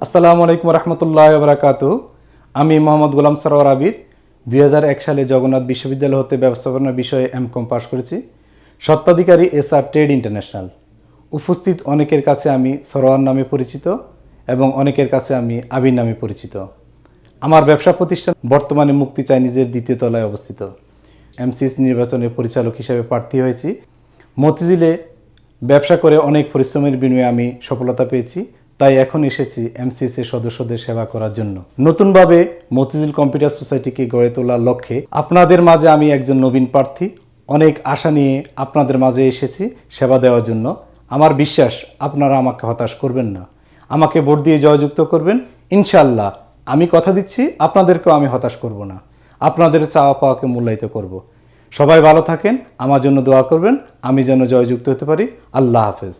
আসসালামু আলাইকুম রহমতুল্লাহ বারাকাতু। আমি মোহাম্মদ গোলাম সরওয়ার আবির 2001 সালে জগন্নাথ বিশ্ববিদ্যালয় হতে ব্যবস্থাপনা বিষয়ে এমকম পাশ করেছি। স্বত্বাধিকারী এসআর ট্রেড ইন্টারন্যাশনাল। উপস্থিত অনেকের কাছে আমি সরওয়ার নামে পরিচিত এবং অনেকের কাছে আমি আবির নামে পরিচিত। আমার ব্যবসা প্রতিষ্ঠান বর্তমানে মুক্তি চাইনিজের দ্বিতীয় তলায় অবস্থিত। এমসিএস নির্বাচনে পরিচালক হিসেবে প্রার্থী হয়েছি। মতিঝিলে ব্যবসা করে অনেক পরিশ্রমের বিনিময়ে আমি সফলতা পেয়েছি, তাই এখন এসেছি এমসিএস এর সদস্যদের সেবা করার জন্য। নতুনভাবে মতিঝিল কম্পিউটার সোসাইটিকে গড়ে তোলার লক্ষ্যে আপনাদের মাঝে আমি একজন নবীন প্রার্থী। অনেক আশা নিয়ে আপনাদের মাঝে এসেছি সেবা দেওয়ার জন্য। আমার বিশ্বাস আপনারা আমাকে হতাশ করবেন না, আমাকে ভোট দিয়ে জয়যুক্ত করবেন ইনশাআল্লাহ। আমি কথা দিচ্ছি আপনাদেরকেও আমি হতাশ করব না, আপনাদের চাওয়া পাওয়াকে মূল্যায়িত করব। সবাই ভালো থাকেন, আমার জন্য দোয়া করবেন, আমি যেন জয়যুক্ত হতে পারি। আল্লাহ হাফেজ।